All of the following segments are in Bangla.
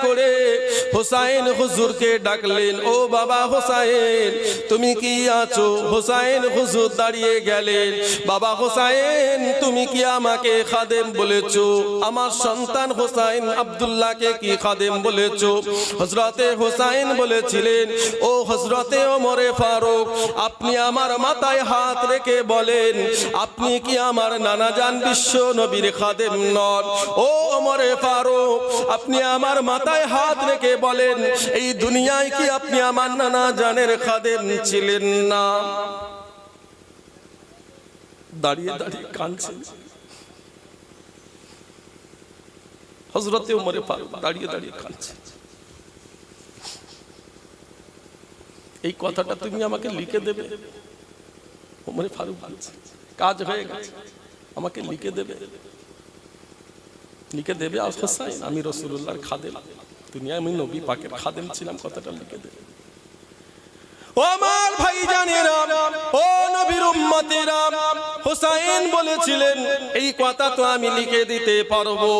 করে হোসাইন হুজুরকে ডাকলেন, ও বাবা হোসাইন তুমি কি আছো? হোসাইন হুজুর দাঁড়িয়ে গেলেন, বাবা হোসাইন তুমি কি আমাকে খাদেম বলেছো? আমার সন্তান হোসাইন আব্দুল্লাহকে কি খাদেম বলেছো? হযরতে হোসাইন বলেছিলেন, ও হযরতে ওমরে ফারুক আপনি আমার মাথায় হাত রেখে বলেন, আপনি কি আমার নানাজান বিশ্ব নবীর খাদেম নন? ও ওমরে ফারুক আপনি আমার মাথায় হাত রেখে বলেন, এই দুনিয়ায় কি আপনি আমার নানাজানের খাদেম ছিলেন না? দাঁড়িয়ে দাঁড়িয়ে কাঁদছেন হযরতে ওমরে ফারুক, দাঁড়িয়ে দাঁড়িয়ে কাঁদছেন। এই কথাটা তুমি আমাকে লিখে দেবে? ওমরে ফারুক বলছে, কাজ হয়ে গেছে, আমাকে লিখে দেবে? লিখে দেবে আল হোসাইন, আমি রাসূলুল্লাহর খাদেম, দুনিয়ায় আমি নবী পাকের খাদেম ছিলাম, কথাটা লিখে দেবে। ও আমার ভাইজানেরা, ও নবীর উম্মতেরা, হোসাইন বলেছিলেন এই কথা তো আমি লিখে দিতে পারবো।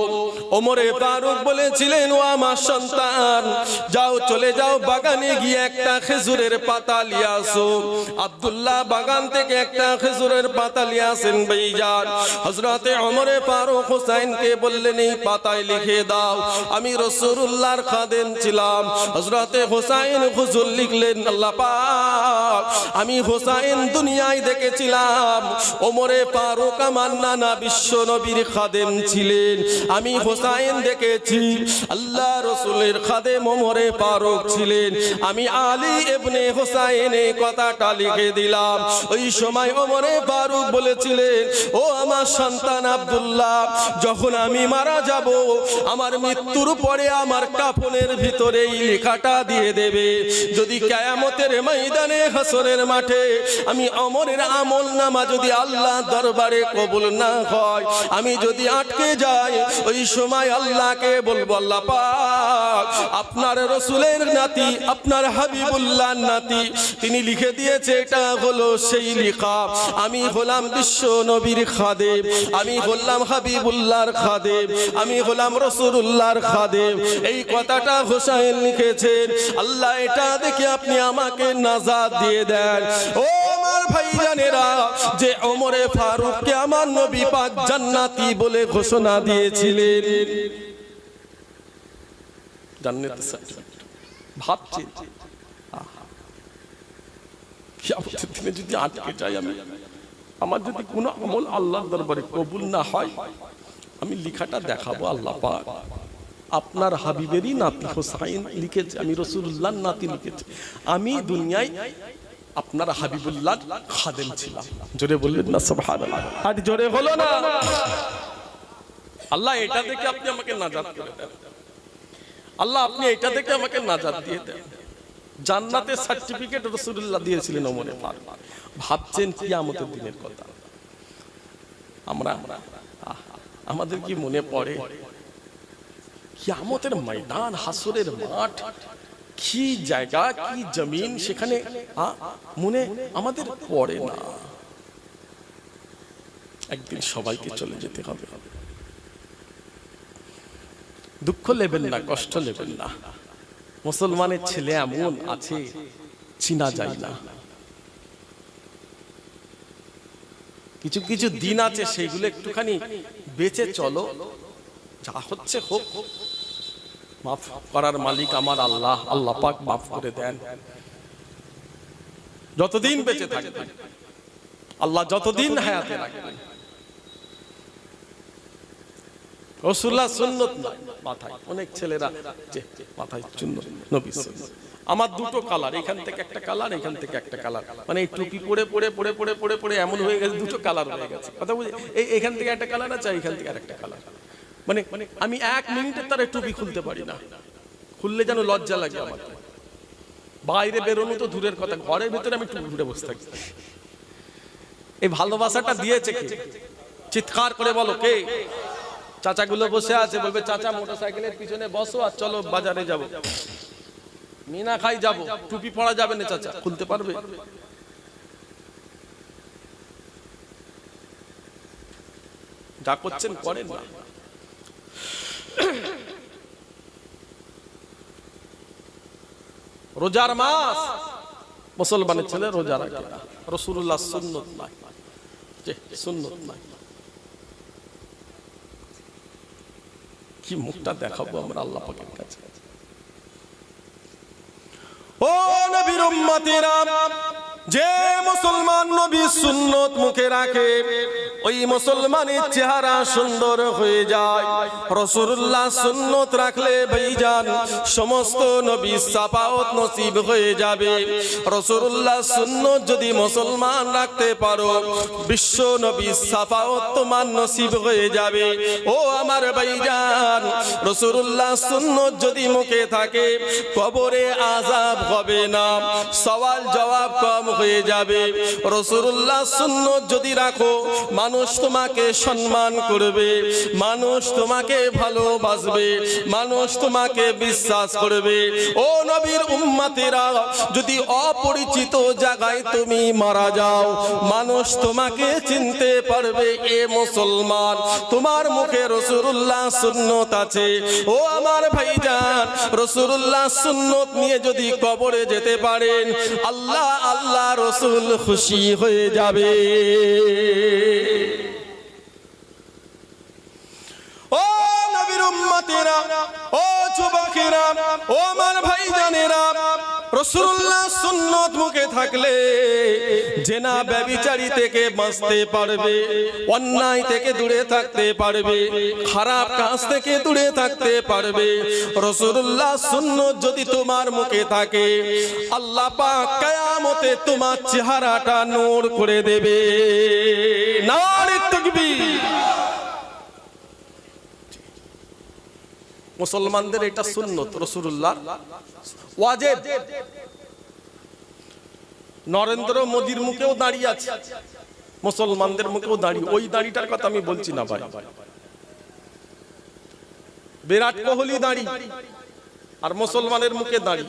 ওমরে ফারুক বলেছিলেন, ও আমার সন্তান যাও, চলে যাও বাগানে গিয়ে একটা খেজুরের পাতা নিয়ে আসো। আব্দুল্লাহ বাগান থেকে একটা খেজুরের পাতা নিয়ে আসেন ভাইজান। হযরতে ওমরে ফারুক হোসাইনকে বললেন, এই পাতায় লিখে দাও আমি রাসূলুল্লাহর খাদেম ছিলাম। হযরতে হোসাইন হুজুর লিখলেন, আল্লাহ পাক আমি হোসাইন দুনিয়ায় দেখেছিলাম ওমরে ফারুক আমার নানা বিশ্ব নবীর খাদেম ছিলেন। আমি হোসাইন দেখেছি আল্লাহ রাসূলের খাদেম ওমরে ফারুক ছিলেন। আমি আলী ইবনে হোসাইন এই কথাটা লিখে দিলাম। ওই সময় ওমরে ফারুক বলেছিলেন, ও আমার সন্তান আব্দুল্লাহ যখন আমি মারা যাব আমার মৃত্যুর পরে আমার কাফনের ভিতরে এই লেখাটা দিয়ে দেবে। যদি কিয়ামতের ময়দানে হাসরের মাঠে আমি ওমরের আমল নামা যদি আল্লাহ দরবারে কবুল না হয়, আমি যদি আটকে যাই, ওই সময় আল্লাহকে বলবো, আল্লাহ পাক আপনার রাসূলের নাতি আপনার হাবিবুল্লাহর নাতি তিনি লিখে দিয়েছে, এটা হলো সেই লেখা। আমি হলাম বিশ্ব নবীর খাদেম, আমি হলাম হাবিবুল্লাহর খাদেম, আমি হলাম রাসূলুল্লাহর খাদেম। এই কথাটা হোসাইন লিখেছেন। আল্লাহ এটা দেখে আপনি আমাকে নাজাত দিয়ে দেন। ও আমার ভাইজানেরা, যে ওমরে ফারুককে আমার নবী পাক জান্নাতি বলে ঘোষণা দিয়েছিলেন, জান্নাতের সার্টিফিকেট ভাবছেন কিয়ামতের দিনে যদি আটকে যাই, আমি আমার যদি কোনো আমল আল্লাহর দরবারে কবুল না হয়, আমি লেখাটা দেখাবো, আল্লাহ পাক আপনার হাবিবেরই নাতি হোসাইন লিখেছে, আমি রাসূলুল্লাহর নাতি লিখেছে, আমি দুনিয়ায় আপনার হাবিবুল্লাহর খাদেম ছিলাম। জোরে বললেন না সুবহানাল্লাহ? আর জোরে হলো না? আল্লাহ এটা দেখে আপনি আমাকে নাজাত করে দেন। আল্লাহ আপনি এটা দেখে আমাকে নাজাত দিয়ে দেন। জান্নাতের সার্টিফিকেট রাসূলুল্লাহ দিয়েছিলেন ওমরে ফারুক। ভাবছেন কিয়ামতের দিনের কথা। আমাদের কি মনে পড়ে কিয়ামতের ময়দান, হাসরের মাঠ, কি জায়গা, কি জমিন, সেখানে মনে আমাদের পড়ে না। একদিন সবাইকে চলে যেতে হবে। দুঃখ নেবেন না, কষ্ট নেবেন না। মুসলমানের ছেলে এমন আছে চিনা যায় না। কিছু কিছু দিন আছে সেইগুলো একটুখানি বেঁচে চলো, যা হচ্ছে হোক, মাফ করার মালিক আমার আল্লাহ, আল্লাহ পাক মাফ করে দেন। যতদিন বেঁচে থাকবেন আল্লাহ যতদিন হায়াতে রাখবেন। রাসূলুল্লাহ সুন্নাত নাই মাথায়, অনেক ছেলেরা যে মাথায় সুন্নাত নবী সুন্নাত। আমার দুটো কালার, এখান থেকে একটা কালার, এখান থেকে একটা কালার, মানে এই টুপি পরে পরে পরে পরে পরে পরে এমন হয়ে গেছে, দুটো কালার হয়ে গেছে। কথা বুঝে? এখান থেকে একটা কালার আছে, এখান থেকে আরেকটা কালার। মানে আমি 1 মিনিটে তার টুপি খুলতে পারি না, খুললে যেন লজ্জা লাগে আমার। বাইরে বেরোনো তো দূরের কথা, ঘরের ভিতরে আমি টুপি খুলে বসে থাকি। এই ভালোবাসাটা দিয়েছে কে? চিৎকার করে বলো কে? চাচাগুলো বসে আছে, বলবে চাচা মোটরসাইকেলের পিছনে বসো আর চলো বাজারে যাব, মিনা খাই যাব, টুপি পরা যাবে না চাচা, খুলতে পারবে? যা করছেন করেন না। রোজার মাস, মুসলমানের ছেলে রোজা রাখে না। রাসূলুল্লাহ সুন্নত নাই, সুন্নত নাই। কি মুখটা দেখাবো আমরা আল্লাহ পাকের কাছে? ও নবীর উম্মতেরা, যে মুসলমান নবীর সুন্নত মুখে রাখে ওই মুসলমানের চেহারা সুন্দর হয়ে যায়। রাসূলুল্লাহ সুন্নত রাখলে ভাইজান সমস্ত নবীর শাফাআত নসিব হয়ে যাবে। রাসূলুল্লাহ সুন্নত যদি মুসলমান রাখতে পারো, বিশ্ব নবীর শাফাআত তোমার নসিব হয়ে যাবে। ও আমার ভাইজান, রাসূলুল্লাহ সুন্নত যদি মুখে থাকে কবরে আযাব হবে না, সওয়াল জবাব কম হয়ে যাবে। রাসূলুল্লাহ সুন্নত যদি রাখো, মানুষ তোমাকে সম্মান করবে, মানুষ তোমাকে ভালোবাসবে, মানুষ তোমাকে বিশ্বাস করবে। ও নবীর উম্মতেরা, যদি অপরিচিত জায়গায় তুমি মারা যাও, মানুষ তোমাকে চিনতে পারবে এ মুসলমান, তোমার মুখে রাসূলুল্লাহ সুন্নত আছে। ও আমার ভাইজান, রাসূলুল্লাহ সুন্নত নিয়ে যদি কবরে যেতে পারেন, আল্লাহ আল্লাহ রাসূল খুশি হয়ে যাবে। ও নবীর উম্মতেরা, ও যুবকেরা, ও আমার ভাইজানেরা, রাসূলুল্লাহ সুন্নত মুখে থাকলে জেনা ব্যভিচারী থেকে বাঁচতে পারবে, অন্যায় থেকে দূরে থাকতে পারবে, খারাপ কাজ থেকে দূরে থাকতে পারবে। রাসূলুল্লাহ সুন্নত যদি তোমার মুখে থাকে, আল্লাহ পাক কিয়ামতে তোমার চেহারাটা নূর করে দেবে। নারে তাকবীর। মুসলমানদের এটা সুন্নত, রাসূলুল্লাহ ওয়াজিব। নরেন্দ্র মোদির মুখেও দাঁড়িয়ে আছে, মুসলমানদের মুখেও দাঁড়িয়ে। ওই দাঁড়িটার কথা আমি বলছি না ভাই। বিরাট কোহলি দাঁড়ি আর মুসলমানের মুখে দাঁড়ি।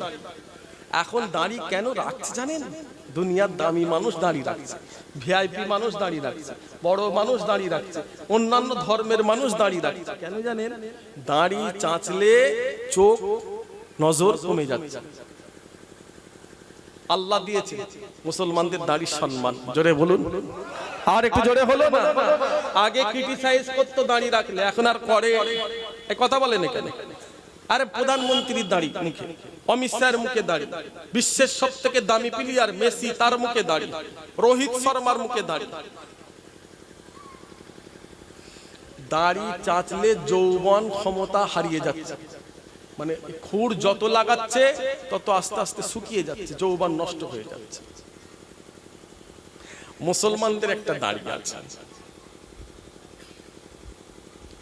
এখন দাঁড়ি কেন রাখছে জানেন? দুনিয়ার দামি মানুষ দাঁড়ি রাখছে, ভিআইপি মানুষ দাঁড়ি রাখছে, বড় মানুষ দাঁড়ি রাখছে, অন্যান্য ধর্মের মানুষ দাঁড়ি রাখছে। কেন জানেন? দাঁড়ি চাঁচলে চোখ নজর কমে যাচ্ছে। আল্লাহ দিয়েছে মুসলমানদের দাড়ির সম্মান। জোরে বলুন, আর একটু জোরে হলো না? আগে ক্রিটিসাইজ করতো দাড়ি রাখলে, এখন আর করে? এই কথা বলেন এখানে। আরে প্রধানমন্ত্রীর দাড়ি মুখে, অমিত শাহের মুখে দাড়ি, বিশ্বের সব থেকে দামি প্লেয়ার মেসি তার মুখে দাড়ি, রোহিত শর্মার মুখে দাড়ি। দাড়ি চাচলে যৌবন ক্ষমতা হারিয়ে যাচ্ছে, মানে খুর যত লাগাচ্ছে তত আস্তে আস্তে শুকিয়ে যাচ্ছে, যৌবন নষ্ট হয়ে যাচ্ছে। মুসলমানদের একটা দাড়ি আছে।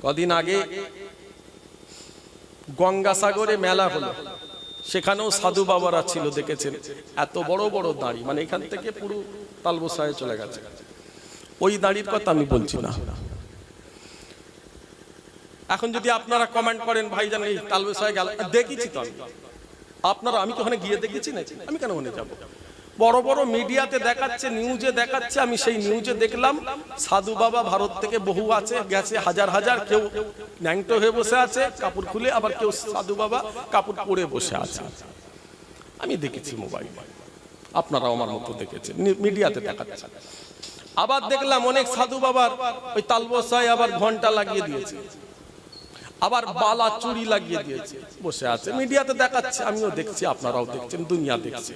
কদিন আগে গঙ্গাসাগরে মেলা হলো, সেখানেও সাধু বাবারা ছিল, দেখেছেন এত বড় বড় দাড়ি, মানে এখান থেকে পুরো তালবসায় চলে গেছে। ওই দাড়ির কথা আমি বলছি না। এখন যদি আপনারা কমেন্ট করেন ভাইজান এই তালবসায় গেল, দেখেছি তো আপনারা, আমি তো ওখানে গিয়ে দেখেছি না, আমি কেন ওখানে যাব? বড় বড় মিডিয়াতে দেখাচ্ছে, নিউজে দেখাচ্ছে, আমি সেই নিউজে দেখলাম সাধু বাবা ভারত থেকে বহু আছে, গেছে হাজার হাজার, কেউ ন্যাংটো হয়ে বসে আছে কাপড় খুলে, আবার কেউ সাধু বাবা কাপড় পরে বসে আছে। আমি দেখেছি মোবাইল, আপনারাও আমার মতো দেখেছেন, মিডিয়াতে দেখাচ্ছে। আবার দেখলাম অনেক সাধু বাবার ওই তালবসায় আবার ঘন্টা লাগিয়ে দিয়েছে, আবার বালা চুড়ি লাগিয়ে দিয়েছে, বসে আছে, মিডিয়াতে দেখাচ্ছে, আমিও দেখছি, আপনারাও দেখছেন, দুনিয়া দেখছে।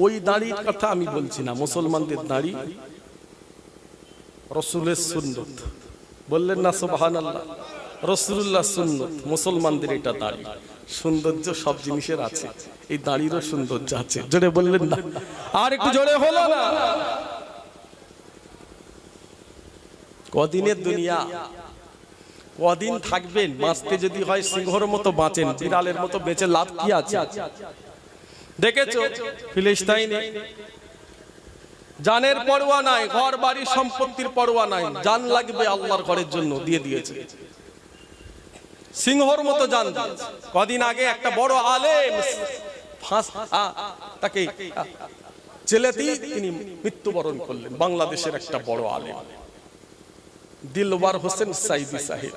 ওই দাড়ির কথা আমি বলছি না, মুসলমানদের দাড়ি রাসূলের সুন্নত। বললেন না সুবহানাল্লাহ? রাসূলুল্লাহ সুন্নত, মুসলমানদের এটা দাড়ি। সৌন্দর্য সব জিনিসের আছে, এই দাড়িরও সৌন্দর্য আছে। জোরে বললেন না? আর একটু জোরে হলো না? কদিনের দুনিয়া, কদিন থাকবেন? বাঁচতে যদি হয় সিংহর মতো বাঁচেন, বিড়ালের মতো বেঁচে লাভ কি আছে? দেখেছো ফিলিস্তিনে জানের পরোয়া নাই, ঘর বাড়ি সম্পত্তির পরোয়া নাই, জান লাগবে আল্লাহর ঘরের জন্য দিয়ে দিয়েছে, সিংহর মতো জান দিয়েছে। কদিন আগে একটা বড় আলেম তাকে জেলেতেই তিনি মৃত্যুবরণ করলেন, বাংলাদেশের একটা বড় আলেম দিলওয়ার হোসেন সাইদি সাহেব।